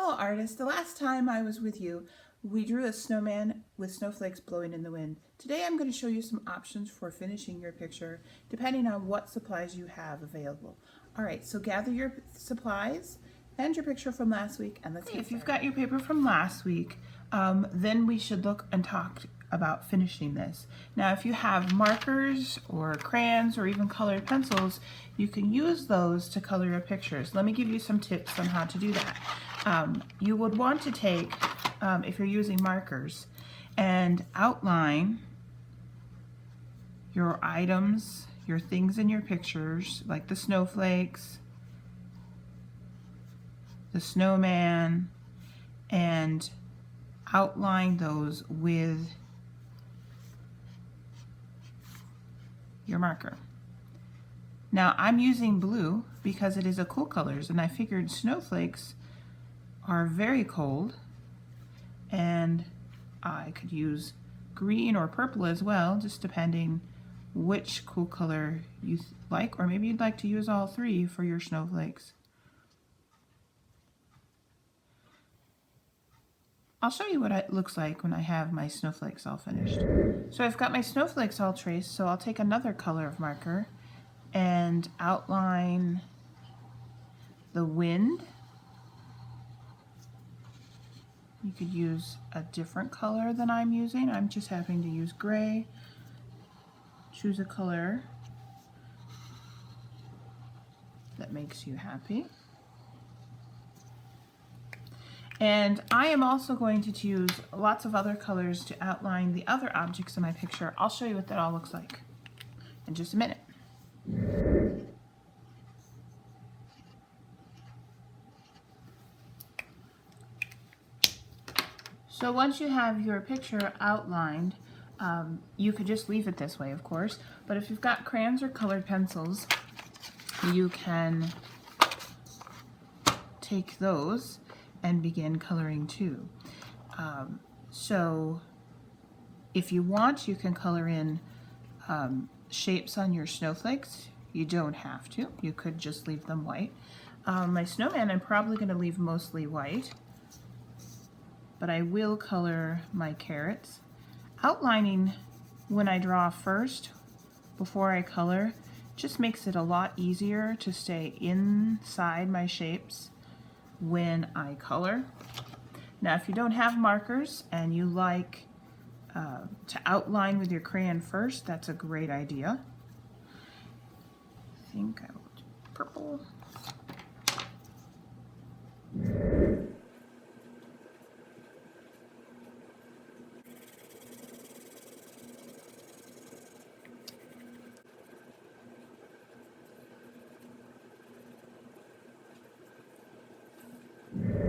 Hello artists, the last time I was with you, we drew a snowman with snowflakes blowing in the wind. Today I'm going to show you some options for finishing your picture depending on what supplies you have available. Alright, so gather your supplies and your picture from last week and let's get started. If you've got your paper from last week, then we should look and talk about finishing this. Now if you have markers or crayons or even colored pencils, you can use those to color your pictures. Let me give you some tips on how to do that. You would want to take, if you're using markers, and outline your items, your things in your pictures, like the snowflakes, the snowman, and outline those with your marker. Now I'm using blue because it is a cool colors, and I figured snowflakes are very cold, and I could use green or purple as well, just depending which cool color you like, or maybe you'd like to use all three for your snowflakes. I'll show you what it looks like when I have my snowflakes all finished. So I've got my snowflakes all traced, so I'll take another color of marker and outline the wind. You could use a different color than I'm using. I'm just having to use gray. Choose a color that makes you happy. And I am also going to choose lots of other colors to outline the other objects in my picture. I'll show you what that all looks like in just a minute. So once you have your picture outlined, you could just leave it this way, of course, but if you've got crayons or colored pencils, you can take those and begin coloring too. So if you want, you can color in shapes on your snowflakes. You don't have to. You could just leave them white. My snowman, I'm probably going to leave mostly white, but I will color my carrots. Outlining when I draw first, before I color, just makes it a lot easier to stay inside my shapes when I color. Now if you don't have markers and you like to outline with your crayon first, that's a great idea. I think I will do purple.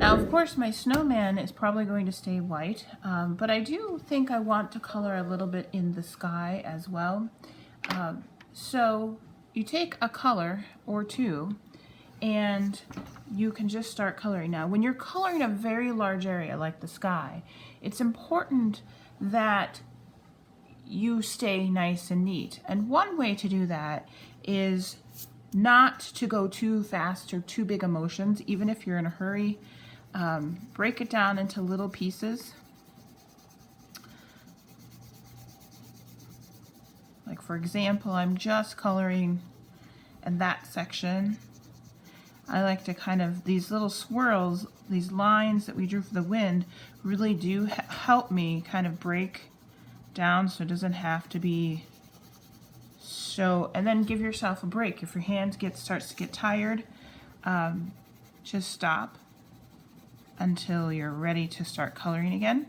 Now, of course, my snowman is probably going to stay white, but I do think I want to color a little bit in the sky as well. So you take a color or two and you can just start coloring. Now, when you're coloring a very large area like the sky, it's important that you stay nice and neat. And one way to do that is not to go too fast or too big emotions, even if you're in a hurry. Break it down into little pieces. Like for example, I'm just coloring in that section. I like to kind of, these little swirls, these lines that we drew for the wind really do help me kind of break down so it doesn't have to be so, and then give yourself a break. If your hand starts to get tired, just stop until you're ready to start coloring again.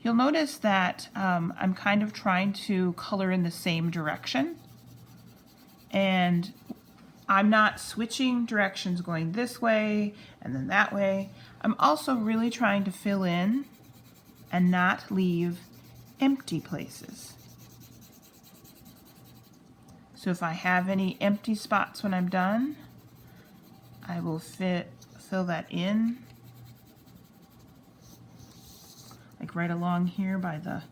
You'll notice that I'm kind of trying to color in the same direction, and I'm not switching directions going this way and then that way. I'm also really trying to fill in and not leave empty places. So if I have any empty spots when I'm done, I will fill that in, like right along here by the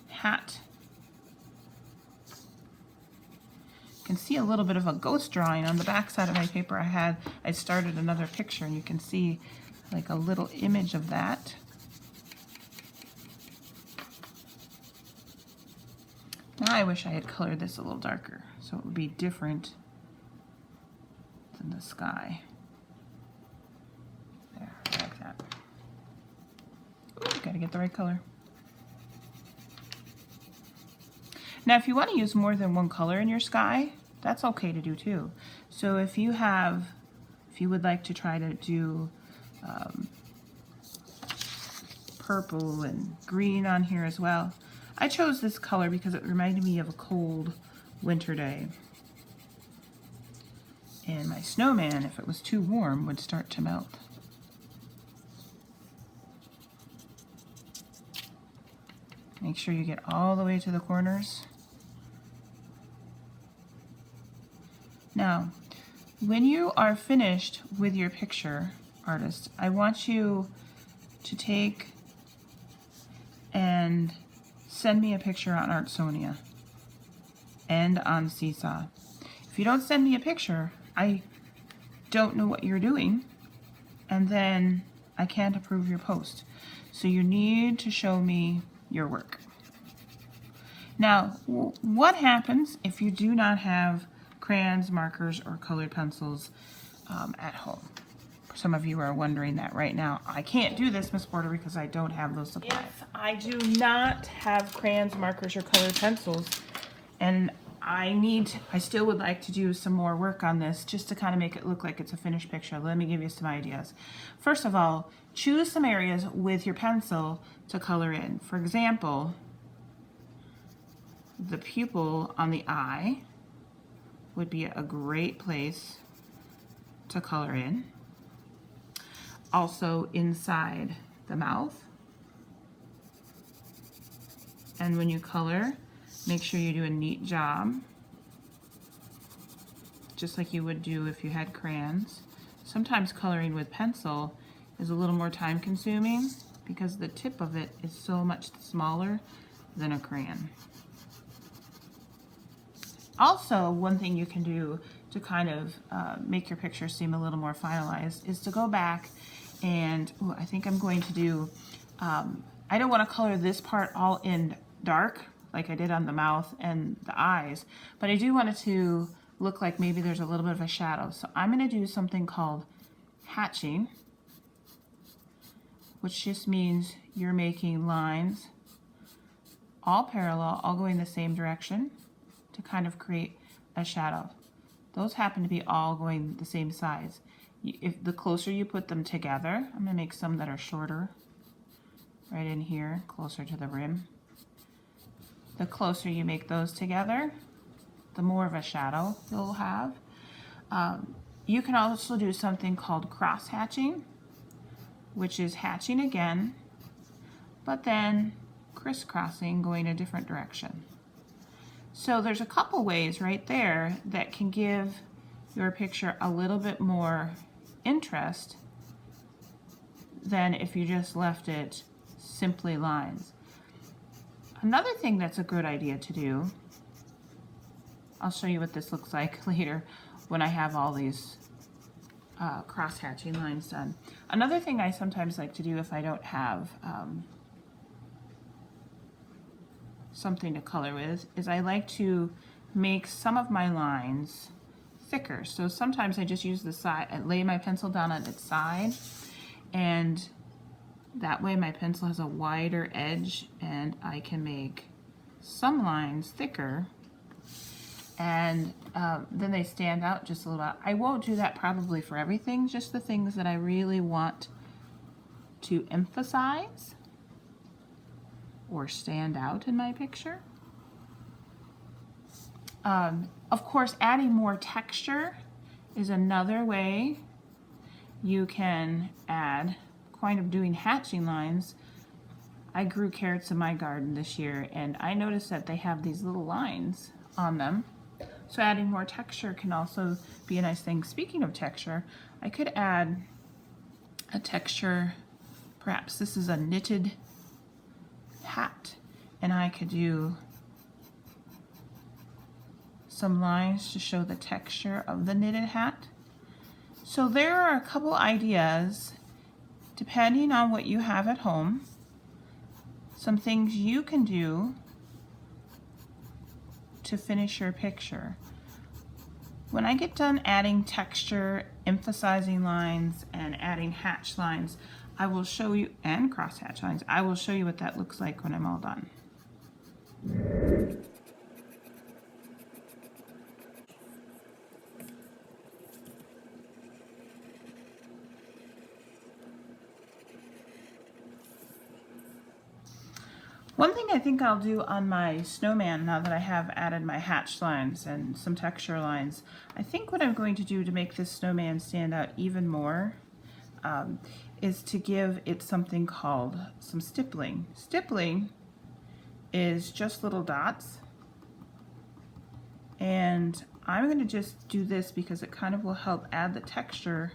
hat. You can see a little bit of a ghost drawing on the back side of my paper. I started another picture, and you can see like a little image of that. Now I wish I had colored this a little darker so it would be different than the sky. There, like that. Ooh, gotta get the right color. Now if you want to use more than one color in your sky, that's okay to do too. So if you would like to try to do purple and green on here as well. I chose this color because it reminded me of a cold winter day. And my snowman, if it was too warm, would start to melt. Make sure you get all the way to the corners. Now, when you are finished with your picture, artist, I want you to take and send me a picture on Artsonia and on Seesaw. If you don't send me a picture, I don't know what you're doing, and then I can't approve your post. So you need to show me your work. Now, what happens if you do not have crayons, markers, or colored pencils at home? Some of you are wondering that right now. I can't do this, Miss Porter, because I don't have those supplies. If I do not have crayons, markers, or colored pencils, and I still would like to do some more work on this just to kind of make it look like it's a finished picture. Let me give you some ideas. First of all, choose some areas with your pencil to color in. For example, the pupil on the eye would be a great place to color in. Also inside the mouth. And when you color, make sure you do a neat job, just like you would do if you had crayons. Sometimes coloring with pencil is a little more time consuming because the tip of it is so much smaller than a crayon. Also, one thing you can do to kind of make your picture seem a little more finalized is to go back and, I think I'm going to do, I don't want to color this part all in dark like I did on the mouth and the eyes, but I do want it to look like maybe there's a little bit of a shadow. So I'm going to do something called hatching, which just means you're making lines all parallel, all going the same direction to kind of create a shadow. Those happen to be all going the same size. If the closer you put them together, I'm going to make some that are shorter right in here, closer to the rim. The closer you make those together, the more of a shadow you'll have. You can also do something called cross hatching, which is hatching again, but then crisscrossing, going a different direction. So there's a couple ways right there that can give your picture a little bit more interest than if you just left it simply lines. Another thing that's a good idea to do, I'll show you what this looks like later when I have all these cross-hatching lines done. Another thing I sometimes like to do if I don't have something to color with is I like to make some of my lines thicker. So sometimes I just use the side, I lay my pencil down on its side, and that way my pencil has a wider edge and I can make some lines thicker, and then they stand out just a little bit. I won't do that probably for everything, just the things that I really want to emphasize or stand out in my picture. Of course, adding more texture is another way you can add, kind of doing hatching lines. I grew carrots in my garden this year, and I noticed that they have these little lines on them. So adding more texture can also be a nice thing. Speaking of texture, I could add a texture, perhaps this is a knitted hat, and I could do some lines to show the texture of the knitted hat. So there are a couple ideas depending on what you have at home, some things you can do to finish your picture. When I get done adding texture, emphasizing lines, and adding hatch lines, I will show you, and cross hatch lines, I will show you what that looks like when I'm all done. One thing I think I'll do on my snowman, now that I have added my hatch lines and some texture lines, I think what I'm going to do to make this snowman stand out even more is to give it something called some stippling. Stippling is just little dots, and I'm going to just do this because it kind of will help add the texture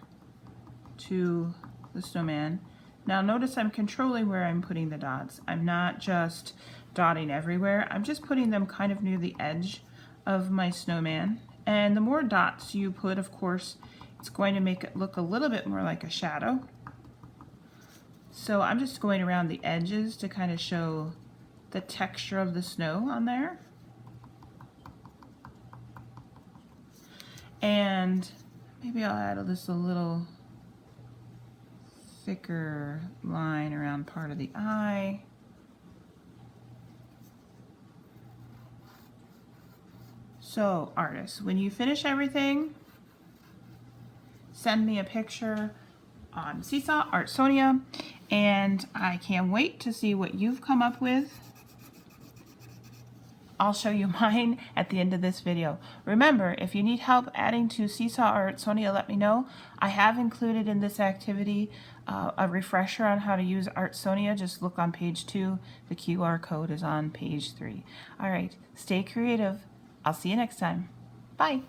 to the snowman. Now notice I'm controlling where I'm putting the dots. I'm not just dotting everywhere. I'm just putting them kind of near the edge of my snowman. And the more dots you put, of course, it's going to make it look a little bit more like a shadow. So I'm just going around the edges to kind of show the texture of the snow on there. And maybe I'll add this a little thicker line around part of the eye. So artists, when you finish everything, send me a picture on Seesaw Artsonia, and I can't wait to see what you've come up with. I'll show you mine at the end of this video. Remember, if you need help adding to Seesaw or Artsonia, let me know. I have included in this activity a refresher on how to use Artsonia. Just look on page 2. The QR code is on page 3. All right, stay creative. I'll see you next time. Bye.